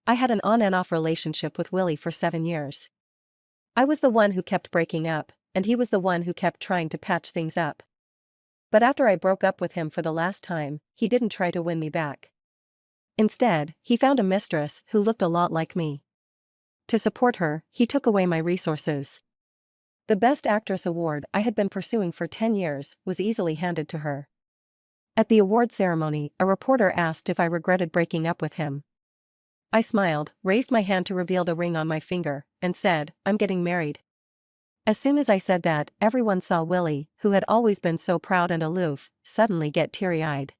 I had an on and off relationship with Willie for 7 years. I was the one who kept breaking up, and he was the one who kept trying to patch things up. But after I broke up with him for the last time, he didn't try to win me back. Instead, he found a mistress who looked a lot like me. To support her, he took away my resources. The Best Actress award I had been pursuing for 10 years was easily handed to her. At the award ceremony, a reporter asked if I regretted breaking up with him. I smiled, raised my hand to reveal the ring on my finger, and said, "I'm getting married." As soon as I said that, everyone saw Willie, who had always been so proud and aloof, suddenly get teary-eyed.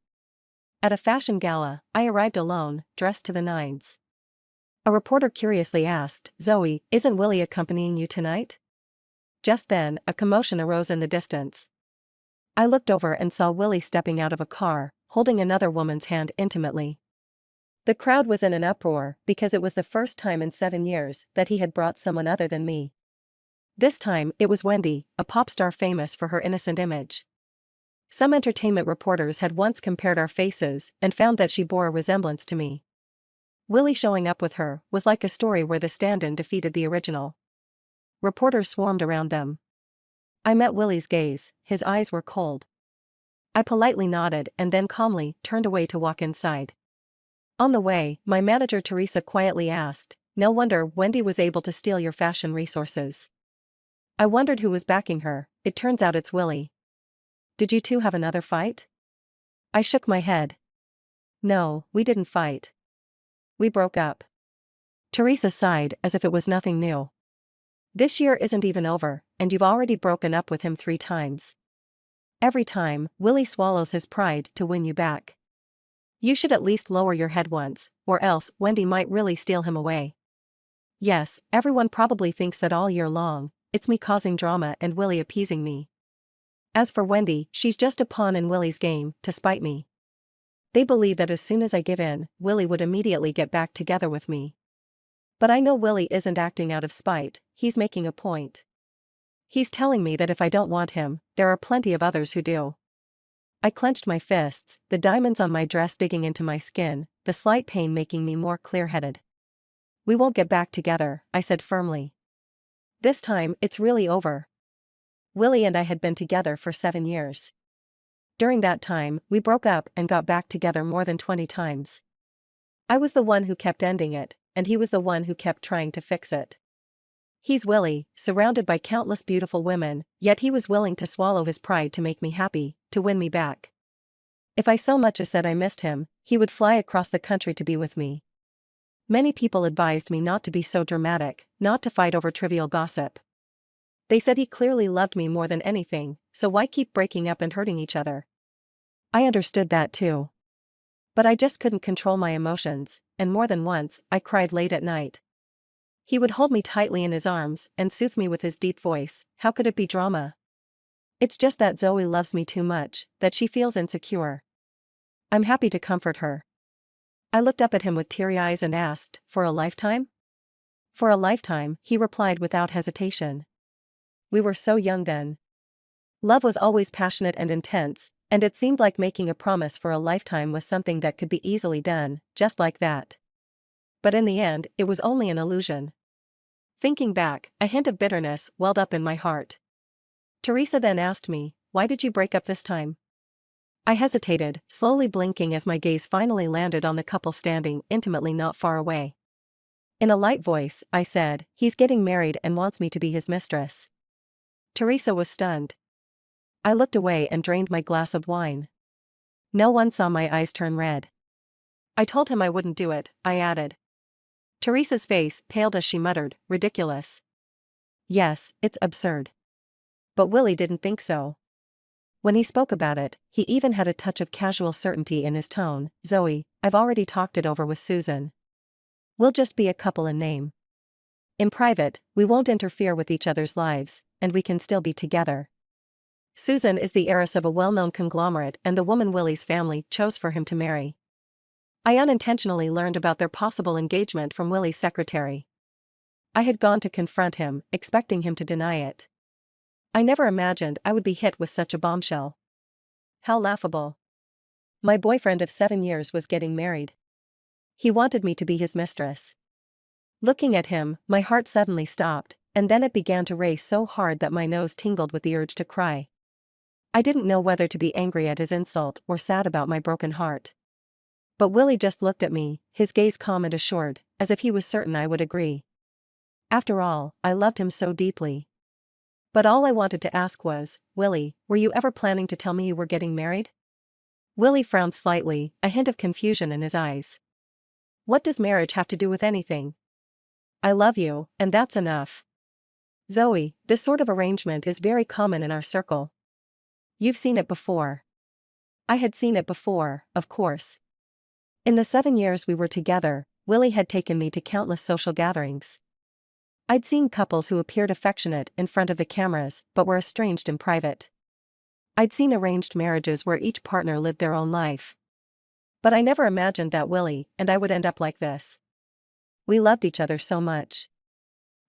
At a fashion gala, I arrived alone, dressed to the nines. A reporter curiously asked, "Zoe, isn't Willie accompanying you tonight?" Just then, a commotion arose in the distance. I looked over and saw Willie stepping out of a car, holding another woman's hand intimately. The crowd was in an uproar because it was the first time in 7 years that he had brought someone other than me. This time, it was Wendy, a pop star famous for her innocent image. Some entertainment reporters had once compared our faces and found that she bore a resemblance to me. Willie showing up with her was like a story where the stand-in defeated the original. Reporters swarmed around them. I met Willie's gaze, his eyes were cold. I politely nodded and then calmly turned away to walk inside. On the way, my manager Teresa quietly asked, "No wonder Wendy was able to steal your fashion resources." I wondered who was backing her. It turns out it's Willie. "Did you two have another fight?" I shook my head. "No, we didn't fight. We broke up." Teresa sighed as if it was nothing new. "This year isn't even over, and you've already broken up with him 3 times. Every time, Willie swallows his pride to win you back. You should at least lower your head once, or else Wendy might really steal him away." Yes, everyone probably thinks that all year long, it's me causing drama and Willie appeasing me. As for Wendy, she's just a pawn in Willie's game, to spite me. They believe that as soon as I give in, Willie would immediately get back together with me. But I know Willie isn't acting out of spite, he's making a point. He's telling me that if I don't want him, there are plenty of others who do. I clenched my fists, the diamonds on my dress digging into my skin, the slight pain making me more clear-headed. "We won't get back together," I said firmly. "This time, it's really over." Willie and I had been together for 7 years. During that time, we broke up and got back together more than 20 times. I was the one who kept ending it, and he was the one who kept trying to fix it. He's Willie, surrounded by countless beautiful women, yet he was willing to swallow his pride to make me happy, to win me back. If I so much as said I missed him, he would fly across the country to be with me. Many people advised me not to be so dramatic, not to fight over trivial gossip. They said he clearly loved me more than anything, so why keep breaking up and hurting each other? I understood that too. But I just couldn't control my emotions, and more than once, I cried late at night. He would hold me tightly in his arms and soothe me with his deep voice. How could it be drama? It's just that Zoe loves me too much, that she feels insecure. I'm happy to comfort her. I looked up at him with teary eyes and asked, "For a lifetime?" "For a lifetime," he replied without hesitation. We were so young then. Love was always passionate and intense, and it seemed like making a promise for a lifetime was something that could be easily done, just like that. But in the end, it was only an illusion. Thinking back, a hint of bitterness welled up in my heart. Teresa then asked me, "Why did you break up this time?" I hesitated, slowly blinking as my gaze finally landed on the couple standing intimately not far away. In a light voice, I said, "He's getting married and wants me to be his mistress." Teresa was stunned. I looked away and drained my glass of wine. No one saw my eyes turn red. "I told him I wouldn't do it," I added. Teresa's face paled as she muttered, "Ridiculous." "Yes, it's absurd." But Willie didn't think so. When he spoke about it, he even had a touch of casual certainty in his tone. "Zoe, I've already talked it over with Susan. We'll just be a couple in name. In private, we won't interfere with each other's lives, and we can still be together. Susan is the heiress of a well-known conglomerate and the woman Willie's family chose for him to marry." I unintentionally learned about their possible engagement from Willie's secretary. I had gone to confront him, expecting him to deny it. I never imagined I would be hit with such a bombshell. How laughable. My boyfriend of 7 years was getting married. He wanted me to be his mistress. Looking at him, my heart suddenly stopped, and then it began to race so hard that my nose tingled with the urge to cry. I didn't know whether to be angry at his insult or sad about my broken heart. But Willie just looked at me, his gaze calm and assured, as if he was certain I would agree. After all, I loved him so deeply. But all I wanted to ask was, Willie, were you ever planning to tell me you were getting married? Willie frowned slightly, a hint of confusion in his eyes. What does marriage have to do with anything? I love you, and that's enough. Zoe, this sort of arrangement is very common in our circle. You've seen it before. I had seen it before, of course. In the 7 years we were together, Willie had taken me to countless social gatherings. I'd seen couples who appeared affectionate in front of the cameras but were estranged in private. I'd seen arranged marriages where each partner lived their own life. But I never imagined that Willie and I would end up like this. We loved each other so much.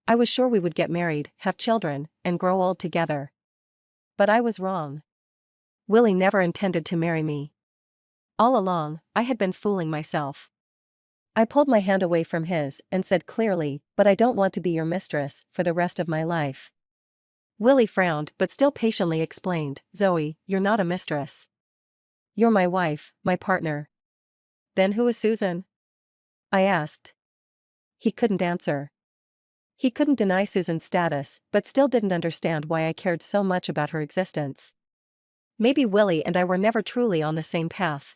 I was sure we would get married, have children, and grow old together. But I was wrong. Willie never intended to marry me. All along, I had been fooling myself. I pulled my hand away from his and said clearly, but I don't want to be your mistress for the rest of my life. Willie frowned but still patiently explained, Zoe, you're not a mistress. You're my wife, my partner. Then who is Susan? I asked. He couldn't answer. He couldn't deny Susan's status, but still didn't understand why I cared so much about her existence. Maybe Willie and I were never truly on the same path.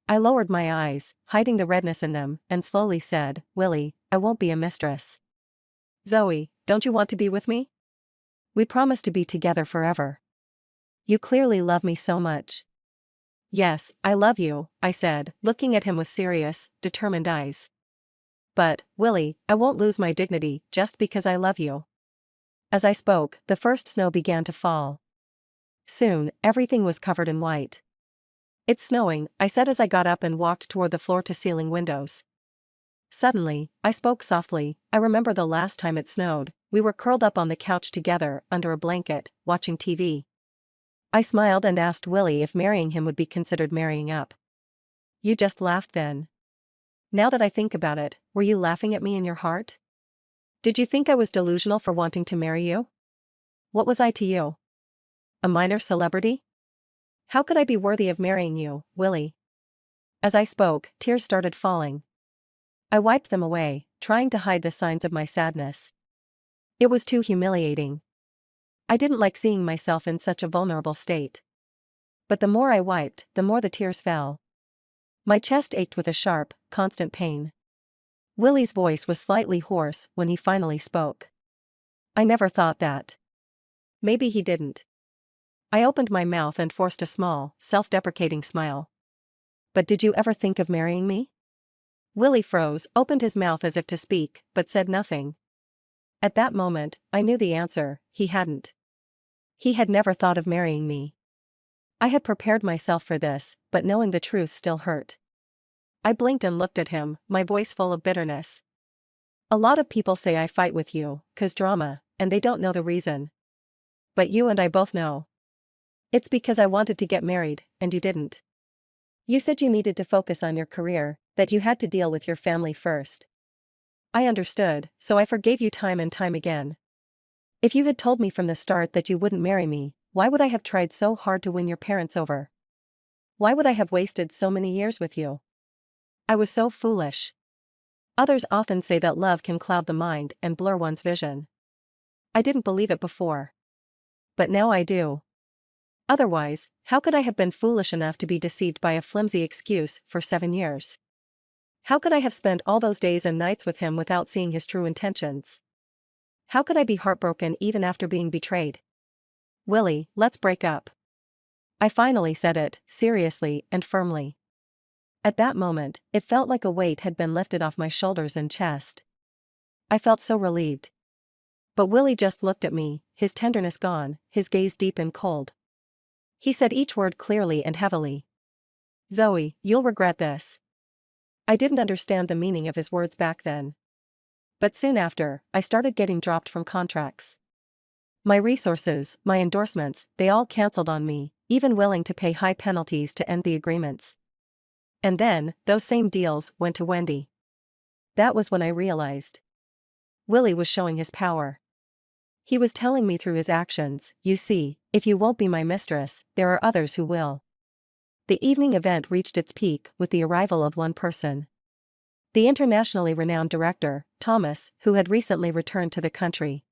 I lowered my eyes, hiding the redness in them, and slowly said, Willie, I won't be a mistress. Zoe, don't you want to be with me? We promised to be together forever. You clearly love me so much. Yes, I love you, I said, looking at him with serious, determined eyes. But, Willie, I won't lose my dignity just because I love you. As I spoke, the first snow began to fall. Soon, everything was covered in white. It's snowing, I said as I got up and walked toward the floor-to-ceiling windows. Suddenly, I spoke softly. I remember the last time it snowed, we were curled up on the couch together, under a blanket, watching TV. I smiled and asked Willie if marrying him would be considered marrying up. You just laughed then. Now that I think about it, were you laughing at me in your heart? Did you think I was delusional for wanting to marry you? What was I to you? A minor celebrity? How could I be worthy of marrying you, Willie? As I spoke, tears started falling. I wiped them away, trying to hide the signs of my sadness. It was too humiliating. I didn't like seeing myself in such a vulnerable state. But the more I wiped, the more the tears fell. My chest ached with a sharp, constant pain. Willie's voice was slightly hoarse when he finally spoke. I never thought that. Maybe he didn't. I opened my mouth and forced a small, self-deprecating smile. But did you ever think of marrying me? Willie froze, opened his mouth as if to speak, but said nothing. At that moment, I knew the answer, he hadn't. He had never thought of marrying me. I had prepared myself for this, but knowing the truth still hurt. I blinked and looked at him, my voice full of bitterness. A lot of people say I fight with you, 'cause drama, and they don't know the reason. But you and I both know. It's because I wanted to get married, and you didn't. You said you needed to focus on your career, that you had to deal with your family first. I understood, so I forgave you time and time again. If you had told me from the start that you wouldn't marry me, why would I have tried so hard to win your parents over? Why would I have wasted so many years with you? I was so foolish. Others often say that love can cloud the mind and blur one's vision. I didn't believe it before. But now I do. Otherwise, how could I have been foolish enough to be deceived by a flimsy excuse for 7 years? How could I have spent all those days and nights with him without seeing his true intentions? How could I be heartbroken even after being betrayed? Willie, let's break up. I finally said it, seriously and firmly. At that moment, it felt like a weight had been lifted off my shoulders and chest. I felt so relieved. But Willie just looked at me, his tenderness gone, his gaze deep and cold. He said each word clearly and heavily. Zoe, you'll regret this. I didn't understand the meaning of his words back then. But soon after, I started getting dropped from contracts. My resources, my endorsements, they all canceled on me, even willing to pay high penalties to end the agreements. And then, those same deals went to Wendy. That was when I realized. Willie was showing his power. He was telling me through his actions, you see, if you won't be my mistress, there are others who will. The evening event reached its peak with the arrival of one person. The internationally renowned director, Thomas, who had recently returned to the country.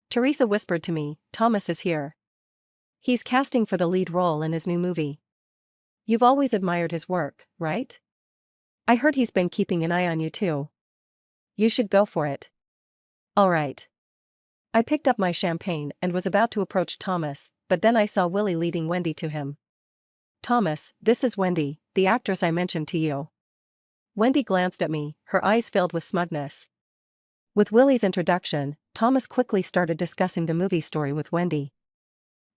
Teresa whispered to me, Thomas is here. He's casting for the lead role in his new movie. You've always admired his work, right? I heard he's been keeping an eye on you too. You should go for it. All right. I picked up my champagne and was about to approach Thomas, but then I saw Willie leading Wendy to him. Thomas, this is Wendy, the actress I mentioned to you. Wendy glanced at me, her eyes filled with smugness. With Willie's introduction, Thomas quickly started discussing the movie story with Wendy.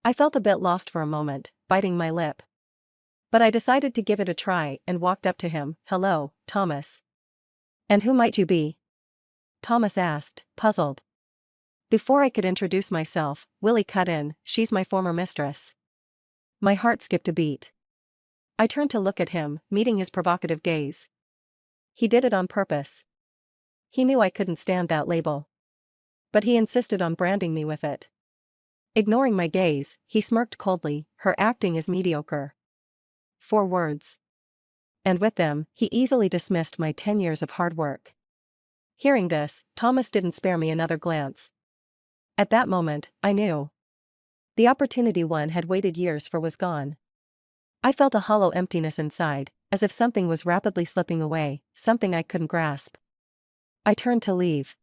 I felt a bit lost for a moment, biting my lip. But I decided to give it a try and walked up to him. Hello, Thomas. And who might you be? Thomas asked, puzzled. Before I could introduce myself, Willie cut in, she's my former mistress. My heart skipped a beat. I turned to look at him, meeting his provocative gaze. He did it on purpose. He knew I couldn't stand that label. But he insisted on branding me with it. Ignoring my gaze, he smirked coldly, her acting is mediocre. 4 words. And with them, he easily dismissed my 10 years of hard work. Hearing this, Thomas didn't spare me another glance. At that moment, I knew. The opportunity one had waited years for was gone. I felt a hollow emptiness inside, as if something was rapidly slipping away, something I couldn't grasp. I turned to leave.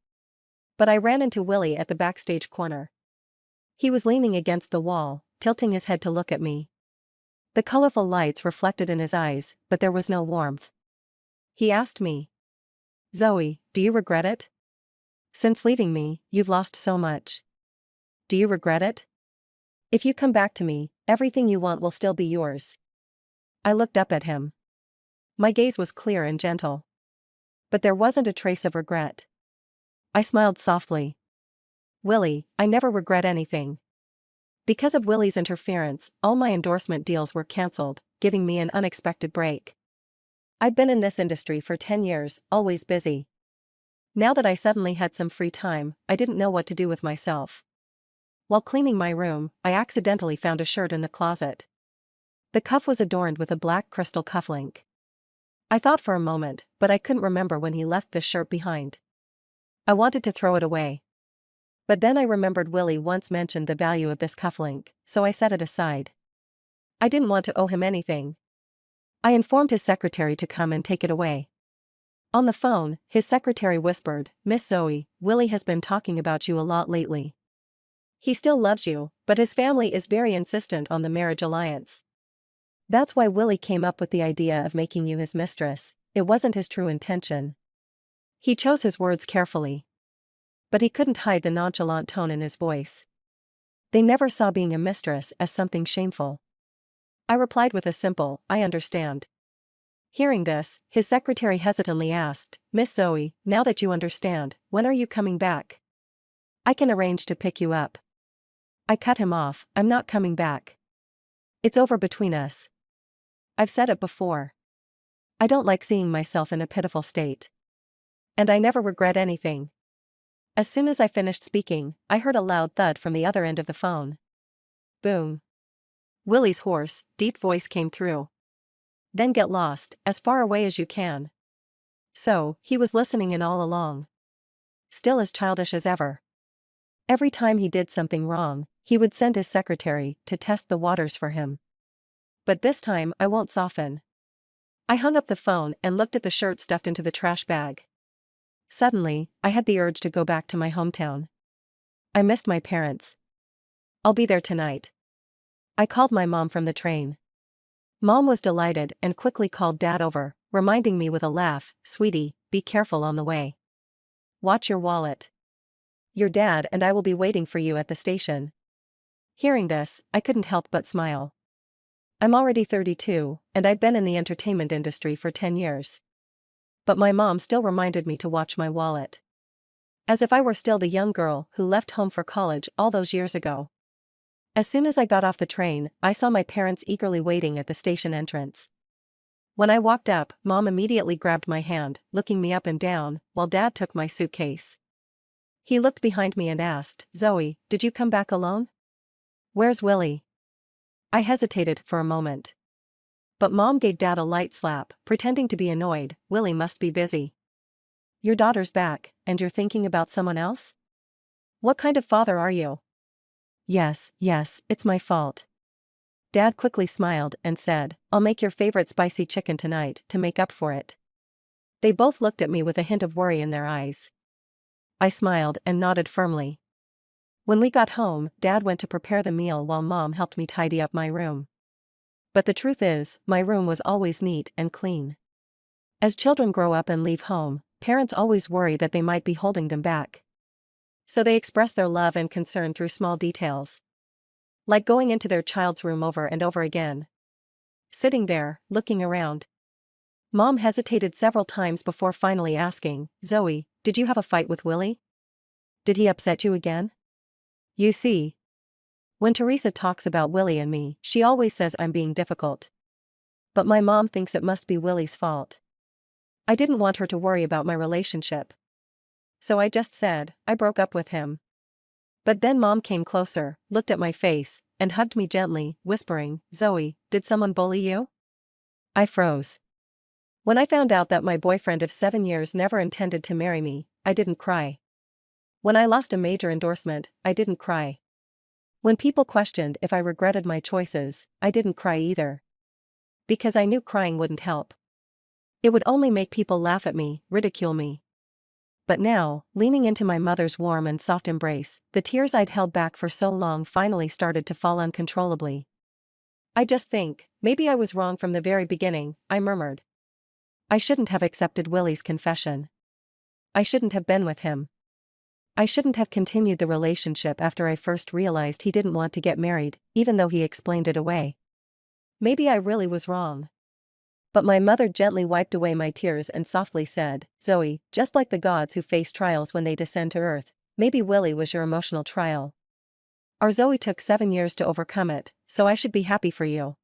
But I ran into Willie at the backstage corner. He was leaning against the wall, tilting his head to look at me. The colorful lights reflected in his eyes, but there was no warmth. He asked me, Zoe, do you regret it? Since leaving me, you've lost so much. Do you regret it? If you come back to me, everything you want will still be yours. I looked up at him. My gaze was clear and gentle. But there wasn't a trace of regret. I smiled softly. Willie, I never regret anything. Because of Willie's interference, all my endorsement deals were cancelled, giving me an unexpected break. I'd been in this industry for 10 years, always busy. Now that I suddenly had some free time, I didn't know what to do with myself. While cleaning my room, I accidentally found a shirt in the closet. The cuff was adorned with a black crystal cufflink. I thought for a moment, but I couldn't remember when he left this shirt behind. I wanted to throw it away. But then I remembered Willie once mentioned the value of this cufflink, so I set it aside. I didn't want to owe him anything. I informed his secretary to come and take it away. On the phone, his secretary whispered, Miss Zoe, Willie has been talking about you a lot lately. He still loves you, but his family is very insistent on the marriage alliance. That's why Willie came up with the idea of making you his mistress. It wasn't his true intention. He chose his words carefully. But he couldn't hide the nonchalant tone in his voice. They never saw being a mistress as something shameful. I replied with a simple, I understand. Hearing this, his secretary hesitantly asked, Miss Zoe, now that you understand, when are you coming back? I can arrange to pick you up. I cut him off, I'm not coming back. It's over between us. I've said it before. I don't like seeing myself in a pitiful state. And I never regret anything. As soon as I finished speaking, I heard a loud thud from the other end of the phone. Boom. Willie's hoarse, deep voice came through. Then get lost, as far away as you can. So, he was listening in all along. Still as childish as ever. Every time he did something wrong, he would send his secretary to test the waters for him. But this time I won't soften. I hung up the phone and looked at the shirt stuffed into the trash bag. Suddenly, I had the urge to go back to my hometown. I missed my parents. I'll be there tonight. I called my mom from the train. Mom was delighted and quickly called Dad over, reminding me with a laugh, Sweetie, be careful on the way. Watch your wallet. Your dad and I will be waiting for you at the station. Hearing this, I couldn't help but smile. I'm already 32, and I'd been in the entertainment industry for 10 years. But my mom still reminded me to watch my wallet. As if I were still the young girl who left home for college all those years ago. As soon as I got off the train, I saw my parents eagerly waiting at the station entrance. When I walked up, Mom immediately grabbed my hand, looking me up and down, while Dad took my suitcase. He looked behind me and asked, "Zoe, did you come back alone? Where's Willie?" I hesitated for a moment. But Mom gave Dad a light slap, pretending to be annoyed. "Willie must be busy. Your daughter's back, and you're thinking about someone else? What kind of father are you?" Yes, it's my fault." Dad quickly smiled and said, "I'll make your favorite spicy chicken tonight to make up for it." They both looked at me with a hint of worry in their eyes. I smiled and nodded firmly. When we got home, Dad went to prepare the meal while Mom helped me tidy up my room. But the truth is, my room was always neat and clean. As children grow up and leave home, parents always worry that they might be holding them back. So they express their love and concern through small details. Like going into their child's room over and over again. Sitting there, looking around. Mom hesitated several times before finally asking, "Zoe, did you have a fight with Willie? Did he upset you again?" You see, when Teresa talks about Willie and me, she always says I'm being difficult. But my mom thinks it must be Willie's fault. I didn't want her to worry about my relationship. So I just said, I broke up with him. But then Mom came closer, looked at my face, and hugged me gently, whispering, "Zoe, did someone bully you?" I froze. When I found out that my boyfriend of 7 years never intended to marry me, I didn't cry. When I lost a major endorsement, I didn't cry. When people questioned if I regretted my choices, I didn't cry either. Because I knew crying wouldn't help. It would only make people laugh at me, ridicule me. But now, leaning into my mother's warm and soft embrace, the tears I'd held back for so long finally started to fall uncontrollably. "I just think, maybe I was wrong from the very beginning," I murmured. "I shouldn't have accepted Willie's confession. I shouldn't have been with him. I shouldn't have continued the relationship after I first realized he didn't want to get married, even though he explained it away. Maybe I really was wrong." But my mother gently wiped away my tears and softly said, "Zoe, just like the gods who face trials when they descend to earth, maybe Willie was your emotional trial. Our Zoe took 7 years to overcome it, so I should be happy for you.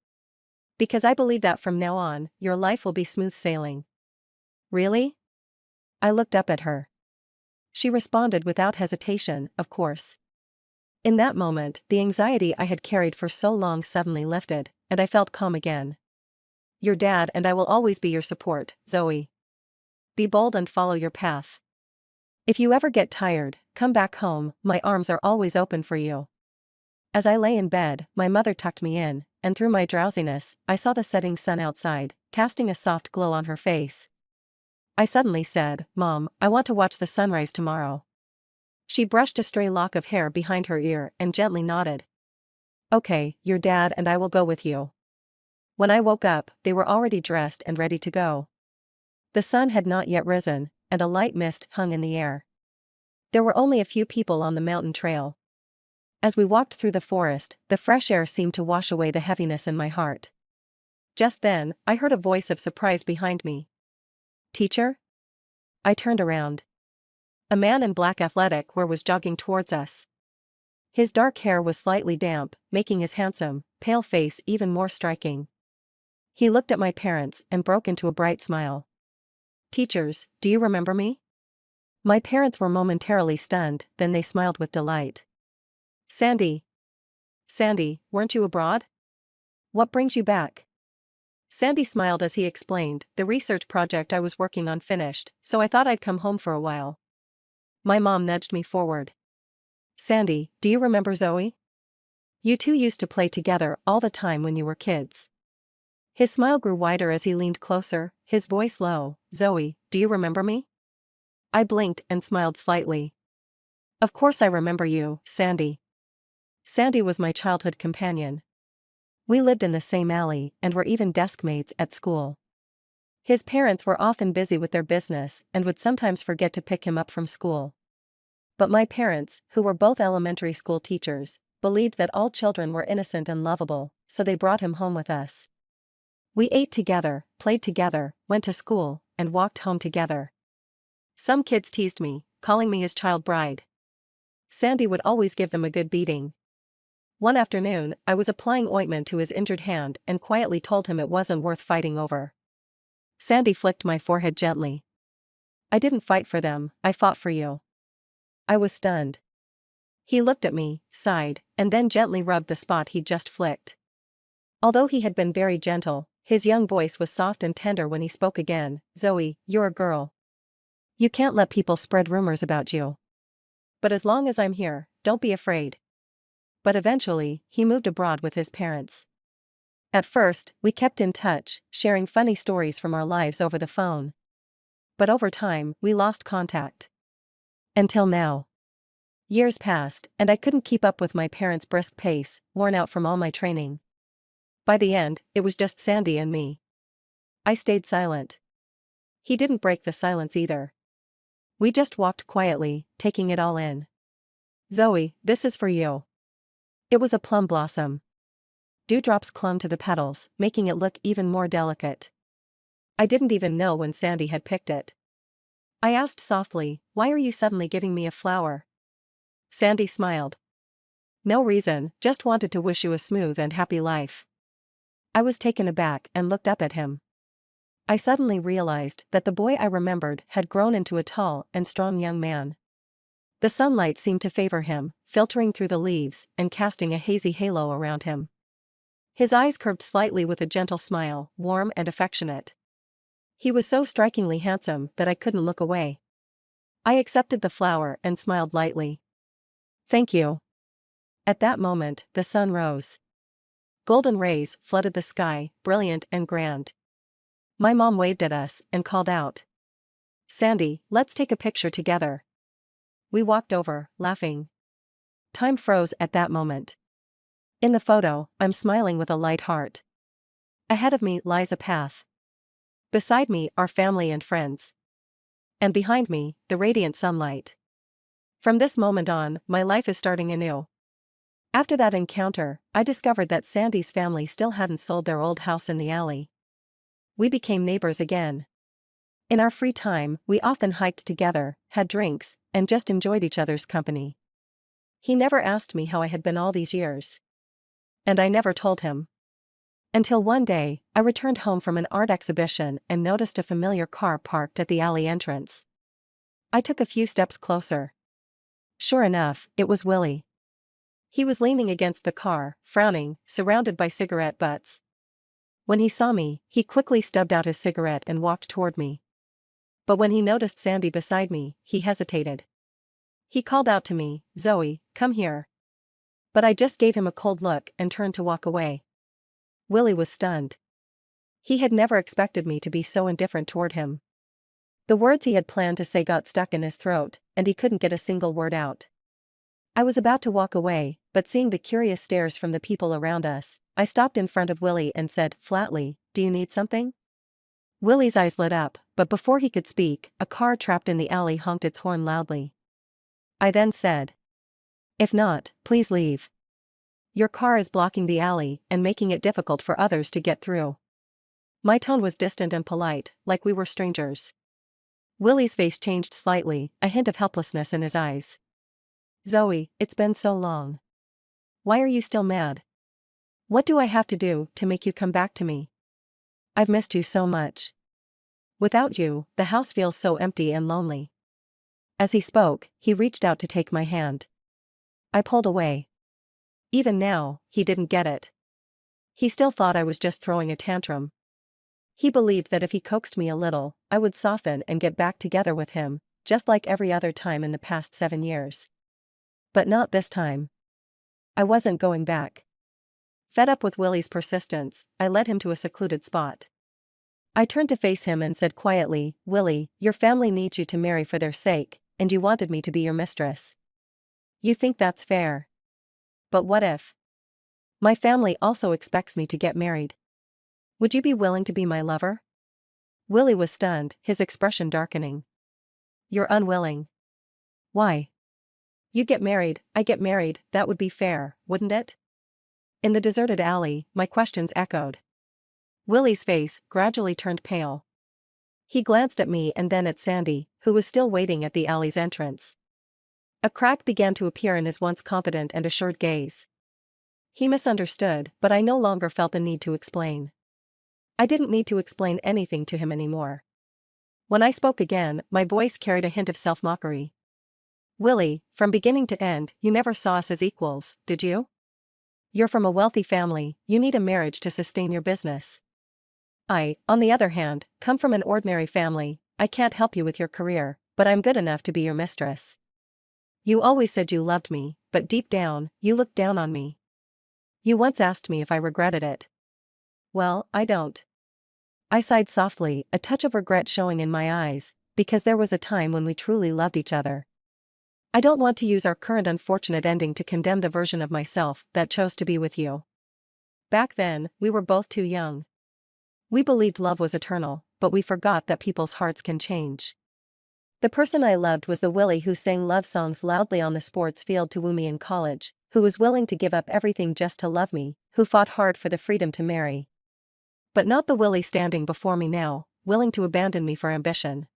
Because I believe that from now on, your life will be smooth sailing." "Really?" I looked up at her. She responded without hesitation, "Of course." In that moment, the anxiety I had carried for so long suddenly lifted, and I felt calm again. "Your dad and I will always be your support, Zoe. Be bold and follow your path. If you ever get tired, come back home, my arms are always open for you." As I lay in bed, my mother tucked me in, and through my drowsiness, I saw the setting sun outside, casting a soft glow on her face. I suddenly said, "Mom, I want to watch the sunrise tomorrow." She brushed a stray lock of hair behind her ear and gently nodded. "Okay, your dad and I will go with you." When I woke up, they were already dressed and ready to go. The sun had not yet risen, and a light mist hung in the air. There were only a few people on the mountain trail. As we walked through the forest, the fresh air seemed to wash away the heaviness in my heart. Just then, I heard a voice of surprise behind me. "Teacher?" I turned around. A man in black athletic wear was jogging towards us. His dark hair was slightly damp, making his handsome, pale face even more striking. He looked at my parents and broke into a bright smile. "Teachers, do you remember me?" My parents were momentarily stunned, then they smiled with delight. Sandy, weren't you abroad? What brings you back?" Sandy smiled as he explained, "The research project I was working on finished, so I thought I'd come home for a while." My mom nudged me forward. "Sandy, do you remember Zoe? You two used to play together all the time when you were kids." His smile grew wider as he leaned closer, his voice low. "Zoe, do you remember me?" I blinked and smiled slightly. "Of course I remember you, Sandy." Sandy was my childhood companion. We lived in the same alley and were even desk mates at school. His parents were often busy with their business and would sometimes forget to pick him up from school. But my parents, who were both elementary school teachers, believed that all children were innocent and lovable, so they brought him home with us. We ate together, played together, went to school, and walked home together. Some kids teased me, calling me his child bride. Sandy would always give them a good beating. One afternoon, I was applying ointment to his injured hand and quietly told him it wasn't worth fighting over. Sandy flicked my forehead gently. I didn't fight for them, I fought for you. I was stunned. He looked at me, sighed, and then gently rubbed the spot he'd just flicked. Although he had been very gentle, his young voice was soft and tender when he spoke again. Zoe, you're a girl. You can't let people spread rumors about you. But as long as I'm here, don't be afraid. But eventually, he moved abroad with his parents. At first, we kept in touch, sharing funny stories from our lives over the phone. But over time, we lost contact. Until now. Years passed, and I couldn't keep up with my parents' brisk pace, worn out from all my training. By the end, it was just Sandy and me. I stayed silent. He didn't break the silence either. We just walked quietly, taking it all in. Zoe, this is for you. It was a plum blossom. Dewdrops clung to the petals, making it look even more delicate. I didn't even know when Sandy had picked it. I asked softly, why are you suddenly giving me a flower? Sandy smiled. No reason, just wanted to wish you a smooth and happy life. I was taken aback and looked up at him. I suddenly realized that the boy I remembered had grown into a tall and strong young man. The sunlight seemed to favor him, filtering through the leaves and casting a hazy halo around him. His eyes curved slightly with a gentle smile, warm and affectionate. He was so strikingly handsome that I couldn't look away. I accepted the flower and smiled lightly. Thank you. At that moment, the sun rose. Golden rays flooded the sky, brilliant and grand. My mom waved at us and called out, Sandy, let's take a picture together. We walked over, laughing. Time froze at that moment. In the photo, I'm smiling with a light heart. Ahead of me lies a path. Beside me are family and friends. And behind me, the radiant sunlight. From this moment on, my life is starting anew. After that encounter, I discovered that Sandy's family still hadn't sold their old house in the alley. We became neighbors again. In our free time, we often hiked together, had drinks, and just enjoyed each other's company. He never asked me how I had been all these years. And I never told him. Until one day, I returned home from an art exhibition and noticed a familiar car parked at the alley entrance. I took a few steps closer. Sure enough, it was Willie. He was leaning against the car, frowning, surrounded by cigarette butts. When he saw me, he quickly stubbed out his cigarette and walked toward me. But when he noticed Sandy beside me, he hesitated. He called out to me, Zoe, come here. But I just gave him a cold look and turned to walk away. Willie was stunned. He had never expected me to be so indifferent toward him. The words he had planned to say got stuck in his throat, and he couldn't get a single word out. I was about to walk away, but seeing the curious stares from the people around us, I stopped in front of Willie and said, flatly, do you need something? Willie's eyes lit up, but before he could speak, a car trapped in the alley honked its horn loudly. I then said, if not, please leave. Your car is blocking the alley and making it difficult for others to get through. My tone was distant and polite, like we were strangers. Willie's face changed slightly, a hint of helplessness in his eyes. Zoe, it's been so long. Why are you still mad? What do I have to do to make you come back to me? I've missed you so much. Without you, the house feels so empty and lonely. As he spoke, he reached out to take my hand. I pulled away. Even now, he didn't get it. He still thought I was just throwing a tantrum. He believed that if he coaxed me a little, I would soften and get back together with him, just like every other time in the past 7 years. But not this time. I wasn't going back. Fed up with Willie's persistence, I led him to a secluded spot. I turned to face him and said quietly, Willie, your family needs you to marry for their sake, and you wanted me to be your mistress. You think that's fair? But what if? My family also expects me to get married. Would you be willing to be my lover? Willie was stunned, his expression darkening. You're unwilling. Why? You get married, I get married, that would be fair, wouldn't it? In the deserted alley, my questions echoed. Willie's face gradually turned pale. He glanced at me and then at Sandy, who was still waiting at the alley's entrance. A crack began to appear in his once confident and assured gaze. He misunderstood, but I no longer felt the need to explain. I didn't need to explain anything to him anymore. When I spoke again, my voice carried a hint of self-mockery. Willie, from beginning to end, you never saw us as equals, did you? You're from a wealthy family, you need a marriage to sustain your business. I, on the other hand, come from an ordinary family. I can't help you with your career, but I'm good enough to be your mistress. You always said you loved me, but deep down, you looked down on me. You once asked me if I regretted it. Well, I don't. I sighed softly, a touch of regret showing in my eyes, because there was a time when we truly loved each other. I don't want to use our current unfortunate ending to condemn the version of myself that chose to be with you. Back then, we were both too young. We believed love was eternal, but we forgot that people's hearts can change. The person I loved was the Willie who sang love songs loudly on the sports field to woo me in college, who was willing to give up everything just to love me, who fought hard for the freedom to marry. But not the Willie standing before me now, willing to abandon me for ambition.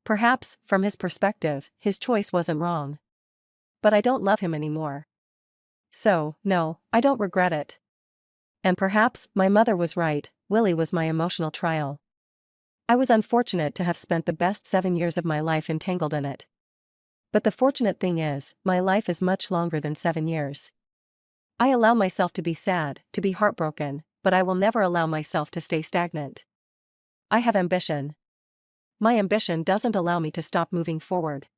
Perhaps, from his perspective, his choice wasn't wrong. But I don't love him anymore. So, no, I don't regret it. And perhaps, my mother was right, Willie was my emotional trial. I was unfortunate to have spent the best 7 years of my life entangled in it. But the fortunate thing is, my life is much longer than 7 years. I allow myself to be sad, to be heartbroken, but I will never allow myself to stay stagnant. I have ambition. My ambition doesn't allow me to stop moving forward.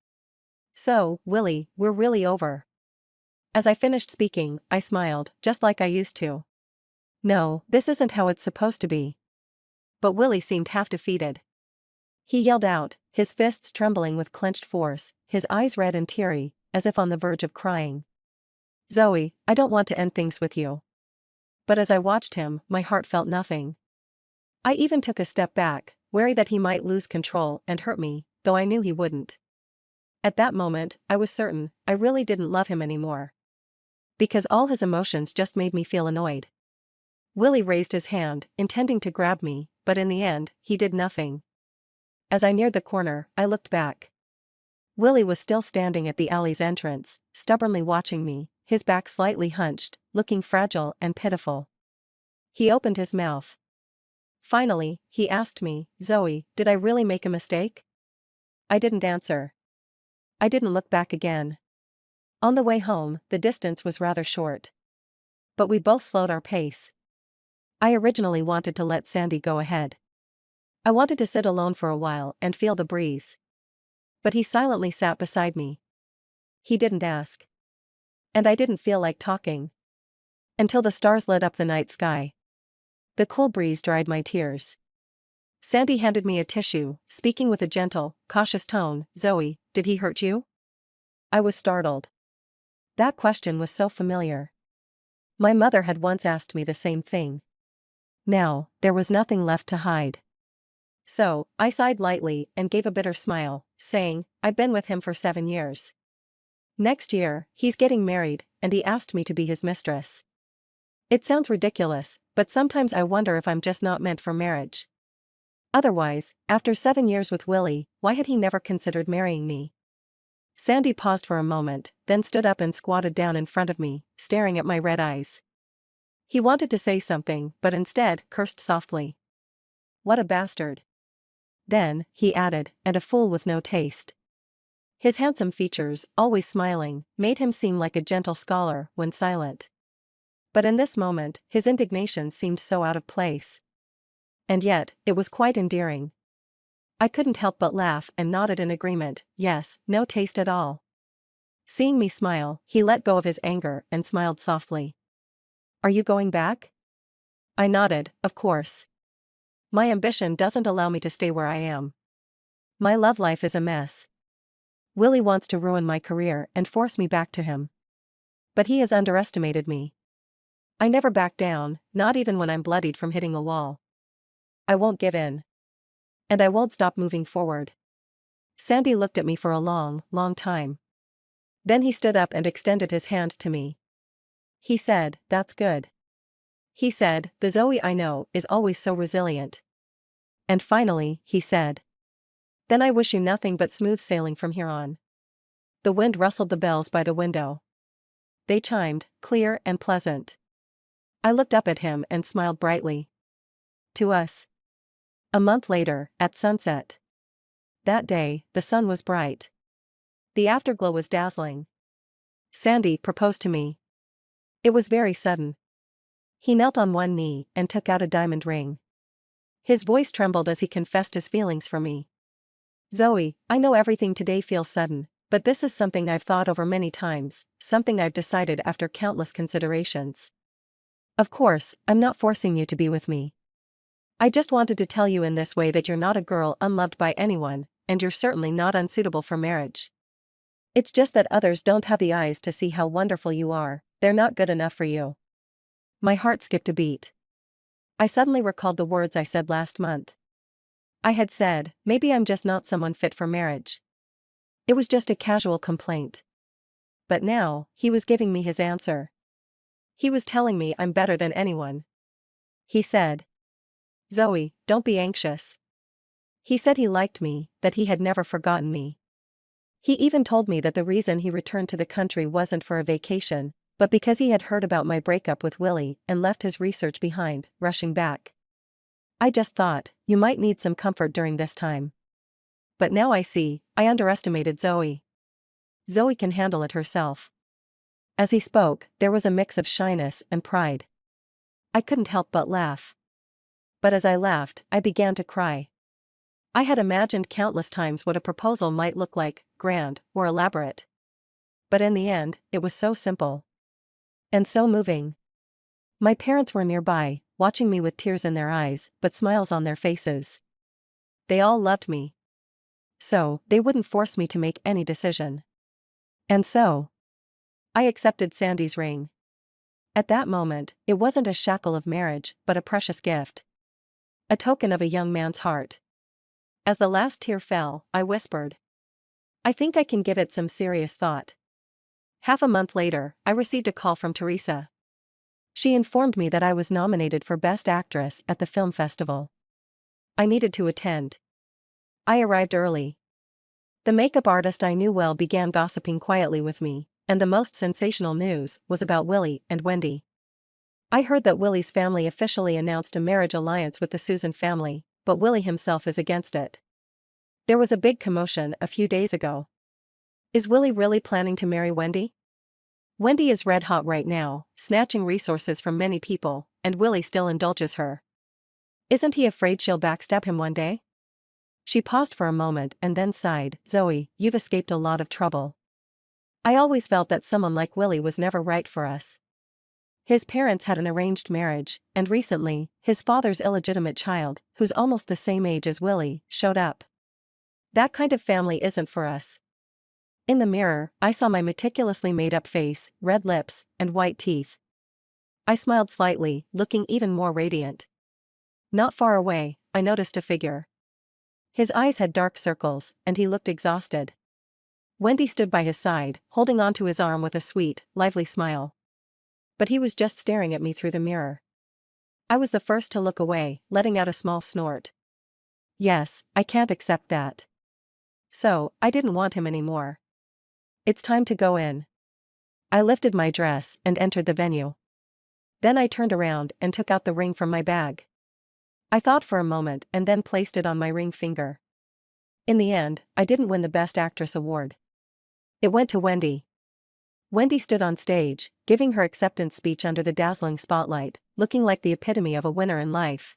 So, Willie, we're really over. As I finished speaking, I smiled, just like I used to. No, this isn't how it's supposed to be. But Willie seemed half defeated. He yelled out, his fists trembling with clenched force, his eyes red and teary, as if on the verge of crying. Zoe, I don't want to end things with you. But as I watched him, my heart felt nothing. I even took a step back, wary that he might lose control and hurt me, though I knew he wouldn't. At that moment, I was certain, I really didn't love him anymore. Because all his emotions just made me feel annoyed. Willie raised his hand, intending to grab me, but in the end, he did nothing. As I neared the corner, I looked back. Willie was still standing at the alley's entrance, stubbornly watching me, his back slightly hunched, looking fragile and pitiful. He opened his mouth. Finally, he asked me, Zoe, did I really make a mistake? I didn't answer. I didn't look back again. On the way home, the distance was rather short. But we both slowed our pace. I originally wanted to let Sandy go ahead. I wanted to sit alone for a while and feel the breeze. But he silently sat beside me. He didn't ask. And I didn't feel like talking. Until the stars lit up the night sky. The cool breeze dried my tears. Sandy handed me a tissue, speaking with a gentle, cautious tone, Zoe, did he hurt you? I was startled. That question was so familiar. My mother had once asked me the same thing. Now, there was nothing left to hide. So, I sighed lightly and gave a bitter smile, saying, I've been with him for 7 years. Next year, he's getting married, and he asked me to be his mistress. It sounds ridiculous, but sometimes I wonder if I'm just not meant for marriage. Otherwise, after 7 years with Willie, why had he never considered marrying me? Sandy paused for a moment, then stood up and squatted down in front of me, staring at my red eyes. He wanted to say something, but instead, cursed softly. What a bastard. Then, he added, and a fool with no taste. His handsome features, always smiling, made him seem like a gentle scholar when silent. But in this moment, his indignation seemed so out of place. And yet, it was quite endearing. I couldn't help but laugh and nodded in agreement, yes, no taste at all. Seeing me smile, he let go of his anger and smiled softly. Are you going back? I nodded, of course. My ambition doesn't allow me to stay where I am. My love life is a mess. Willie wants to ruin my career and force me back to him. But he has underestimated me. I never back down, not even when I'm bloodied from hitting a wall. I won't give in. And I won't stop moving forward. Sandy looked at me for a long, long time. Then he stood up and extended his hand to me. He said, that's good. He said, the Zoe I know is always so resilient. And finally, he said, then I wish you nothing but smooth sailing from here on. The wind rustled the bells by the window. They chimed, clear and pleasant. I looked up at him and smiled brightly. To us. A month later, at sunset. That day, the sun was bright. The afterglow was dazzling. Sandy proposed to me. It was very sudden. He knelt on one knee and took out a diamond ring. His voice trembled as he confessed his feelings for me. Zoe, I know everything today feels sudden, but this is something I've thought over many times, something I've decided after countless considerations. Of course, I'm not forcing you to be with me. I just wanted to tell you in this way that you're not a girl unloved by anyone, and you're certainly not unsuitable for marriage. It's just that others don't have the eyes to see how wonderful you are, they're not good enough for you. My heart skipped a beat. I suddenly recalled the words I said last month. I had said, maybe I'm just not someone fit for marriage. It was just a casual complaint. But now, he was giving me his answer. He was telling me I'm better than anyone. He said, Zoe, don't be anxious. He said he liked me, that he had never forgotten me. He even told me that the reason he returned to the country wasn't for a vacation, but because he had heard about my breakup with Willie and left his research behind, rushing back. I just thought, you might need some comfort during this time. But now I see, I underestimated Zoe. Zoe can handle it herself. As he spoke, there was a mix of shyness and pride. I couldn't help but laugh. But as I laughed, I began to cry. I had imagined countless times what a proposal might look like, grand or elaborate. But in the end, it was so simple. And so moving. My parents were nearby, watching me with tears in their eyes, but smiles on their faces. They all loved me. So, they wouldn't force me to make any decision. And so, I accepted Sandy's ring. At that moment, it wasn't a shackle of marriage, but a precious gift. A token of a young man's heart. As the last tear fell, I whispered, I think I can give it some serious thought. Half a month later, I received a call from Teresa. She informed me that I was nominated for Best Actress at the film festival. I needed to attend. I arrived early. The makeup artist I knew well began gossiping quietly with me, and the most sensational news was about Willie and Wendy. I heard that Willie's family officially announced a marriage alliance with the Susan family, but Willie himself is against it. There was a big commotion a few days ago. Is Willie really planning to marry Wendy? Wendy is red hot right now, snatching resources from many people, and Willie still indulges her. Isn't he afraid she'll backstab him one day? She paused for a moment and then sighed, Zoe, you've escaped a lot of trouble. I always felt that someone like Willie was never right for us. His parents had an arranged marriage, and recently, his father's illegitimate child, who's almost the same age as Willie, showed up. That kind of family isn't for us. In the mirror, I saw my meticulously made-up face, red lips, and white teeth. I smiled slightly, looking even more radiant. Not far away, I noticed a figure. His eyes had dark circles, and he looked exhausted. Wendy stood by his side, holding onto his arm with a sweet, lively smile. But he was just staring at me through the mirror. I was the first to look away, letting out a small snort. Yes, I can't accept that. So, I didn't want him anymore. It's time to go in. I lifted my dress and entered the venue. Then I turned around and took out the ring from my bag. I thought for a moment and then placed it on my ring finger. In the end, I didn't win the Best Actress award. It went to Wendy. Wendy stood on stage, giving her acceptance speech under the dazzling spotlight, looking like the epitome of a winner in life.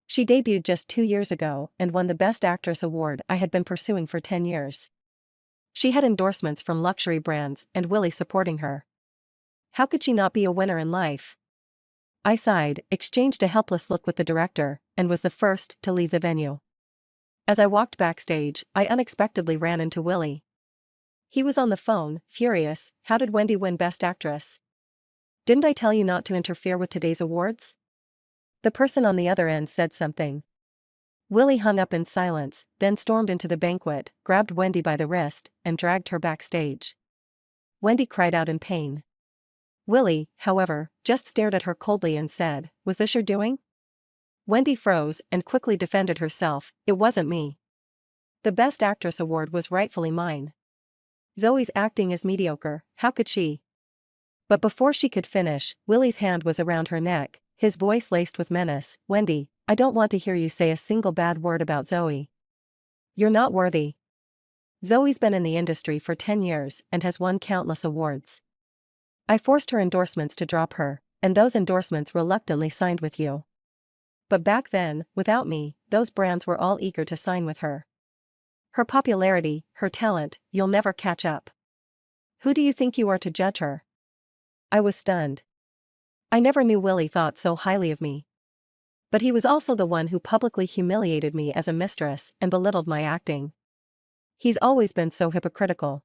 She debuted just 2 years ago and won the Best Actress award I had been pursuing for 10 years. She had endorsements from luxury brands and Willie supporting her. How could she not be a winner in life? I sighed, exchanged a helpless look with the director, and was the first to leave the venue. As I walked backstage, I unexpectedly ran into Willie. He was on the phone, furious. How did Wendy win Best Actress? Didn't I tell you not to interfere with today's awards? The person on the other end said something. Willie hung up in silence, then stormed into the banquet, grabbed Wendy by the wrist, and dragged her backstage. Wendy cried out in pain. Willie, however, just stared at her coldly and said, Was this your doing? Wendy froze and quickly defended herself, It wasn't me. The Best Actress award was rightfully mine. Zoe's acting is mediocre, how could she? But before she could finish, Willie's hand was around her neck, his voice laced with menace. Wendy, I don't want to hear you say a single bad word about Zoe. You're not worthy. Zoe's been in the industry for 10 years and has won countless awards. I forced her endorsements to drop her, and those endorsements reluctantly signed with you. But back then, without me, those brands were all eager to sign with her. Her popularity, her talent, you'll never catch up. Who do you think you are to judge her? I was stunned. I never knew Willie thought so highly of me. But he was also the one who publicly humiliated me as a mistress and belittled my acting. He's always been so hypocritical.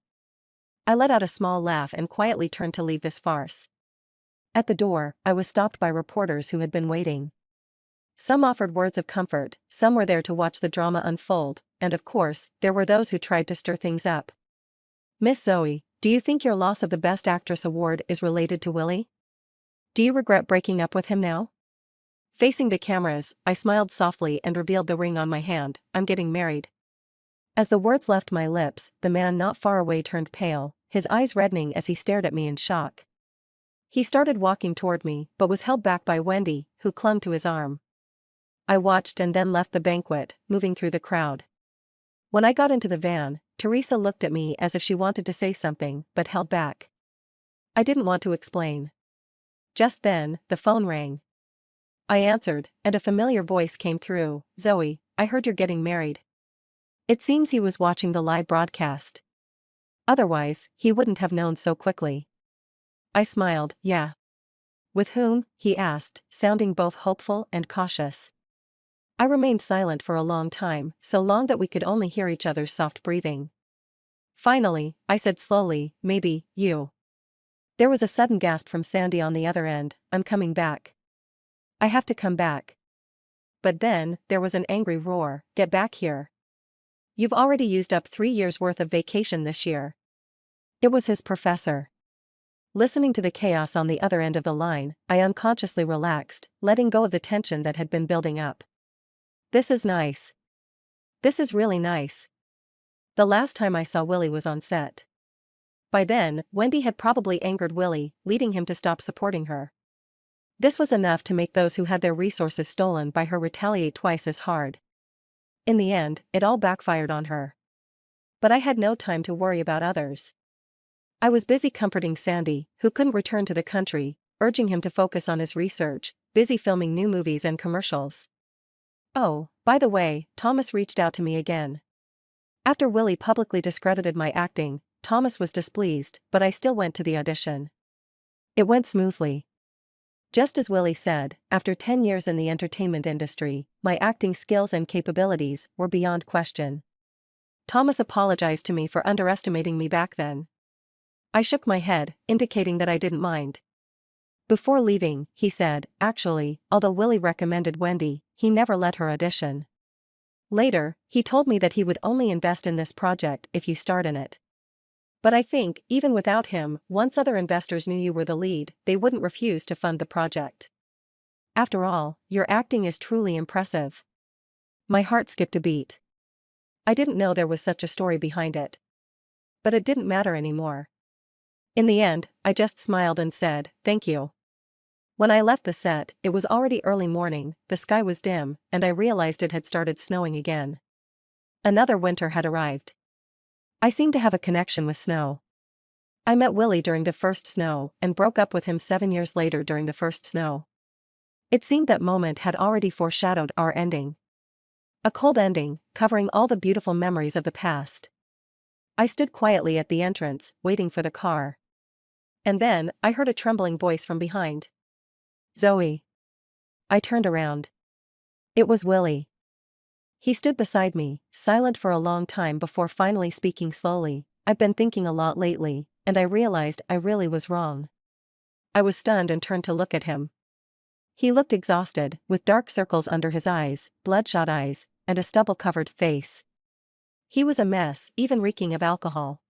I let out a small laugh and quietly turned to leave this farce. At the door, I was stopped by reporters who had been waiting. Some offered words of comfort, some were there to watch the drama unfold, and of course, there were those who tried to stir things up. Miss Zoe, do you think your loss of the Best Actress award is related to Willie? Do you regret breaking up with him now? Facing the cameras, I smiled softly and revealed the ring on my hand. I'm getting married. As the words left my lips, the man not far away turned pale, his eyes reddening as he stared at me in shock. He started walking toward me, but was held back by Wendy, who clung to his arm. I watched and then left the banquet, moving through the crowd. When I got into the van, Teresa looked at me as if she wanted to say something, but held back. I didn't want to explain. Just then, the phone rang. I answered, and a familiar voice came through. Zoe, I heard you're getting married. It seems he was watching the live broadcast. Otherwise, he wouldn't have known so quickly. I smiled. Yeah. With whom? He asked, sounding both hopeful and cautious. I remained silent for a long time, so long that we could only hear each other's soft breathing. Finally, I said slowly, maybe, you. There was a sudden gasp from Sandy on the other end. I'm coming back. I have to come back. But then, there was an angry roar. Get back here. You've already used up 3 years' worth of vacation this year. It was his professor. Listening to the chaos on the other end of the line, I unconsciously relaxed, letting go of the tension that had been building up. This is nice. This is really nice. The last time I saw Willie was on set. By then, Wendy had probably angered Willie, leading him to stop supporting her. This was enough to make those who had their resources stolen by her retaliate twice as hard. In the end, it all backfired on her. But I had no time to worry about others. I was busy comforting Sandy, who couldn't return to the country, urging him to focus on his research, busy filming new movies and commercials. Oh, by the way, Thomas reached out to me again. After Willie publicly discredited my acting, Thomas was displeased, but I still went to the audition. It went smoothly. Just as Willie said, after 10 years in the entertainment industry, my acting skills and capabilities were beyond question. Thomas apologized to me for underestimating me back then. I shook my head, indicating that I didn't mind. Before leaving, he said, actually, although Willie recommended Wendy, he never let her audition. Later, he told me that he would only invest in this project if you starred in it. But I think, even without him, once other investors knew you were the lead, they wouldn't refuse to fund the project. After all, your acting is truly impressive. My heart skipped a beat. I didn't know there was such a story behind it. But it didn't matter anymore. In the end, I just smiled and said, thank you. When I left the set, it was already early morning, the sky was dim, and I realized it had started snowing again. Another winter had arrived. I seemed to have a connection with snow. I met Willie during the first snow and broke up with him 7 years later during the first snow. It seemed that moment had already foreshadowed our ending. A cold ending, covering all the beautiful memories of the past. I stood quietly at the entrance, waiting for the car. And then, I heard a trembling voice from behind. Zoe. I turned around. It was Willie. He stood beside me, silent for a long time before finally speaking slowly. I've been thinking a lot lately, and I realized I really was wrong. I was stunned and turned to look at him. He looked exhausted, with dark circles under his eyes, bloodshot eyes, and a stubble-covered face. He was a mess, even reeking of alcohol.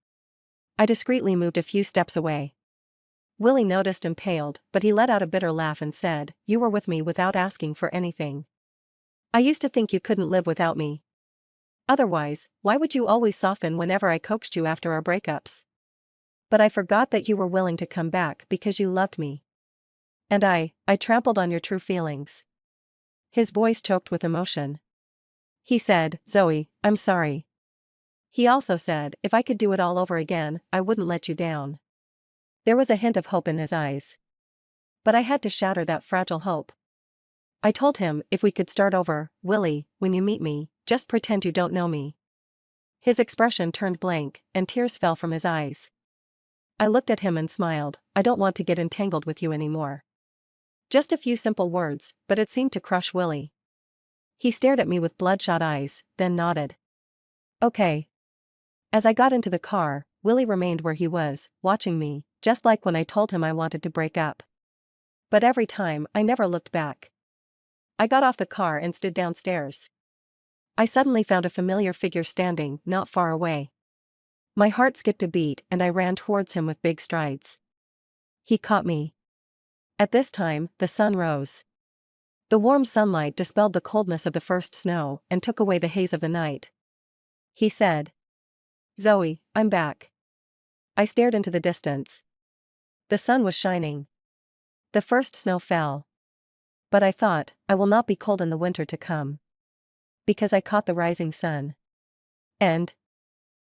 I discreetly moved a few steps away. Willie noticed and paled, but he let out a bitter laugh and said, "You were with me without asking for anything. I used to think you couldn't live without me. Otherwise, why would you always soften whenever I coaxed you after our breakups? But I forgot that you were willing to come back because you loved me." And I trampled on your true feelings. His voice choked with emotion. He said, Zoe, I'm sorry. He also said, if I could do it all over again, I wouldn't let you down. There was a hint of hope in his eyes. But I had to shatter that fragile hope. I told him, if we could start over, Willie, when you meet me, just pretend you don't know me. His expression turned blank, and tears fell from his eyes. I looked at him and smiled. I don't want to get entangled with you anymore. Just a few simple words, but it seemed to crush Willie. He stared at me with bloodshot eyes, then nodded. Okay. As I got into the car, Willie remained where he was, watching me, just like when I told him I wanted to break up. But every time, I never looked back. I got off the car and stood downstairs. I suddenly found a familiar figure standing not far away. My heart skipped a beat and I ran towards him with big strides. He caught me. At this time, the sun rose. The warm sunlight dispelled the coldness of the first snow and took away the haze of the night. He said, Zoe, I'm back. I stared into the distance. The sun was shining. The first snow fell. But I thought, I will not be cold in the winter to come. Because I caught the rising sun. And,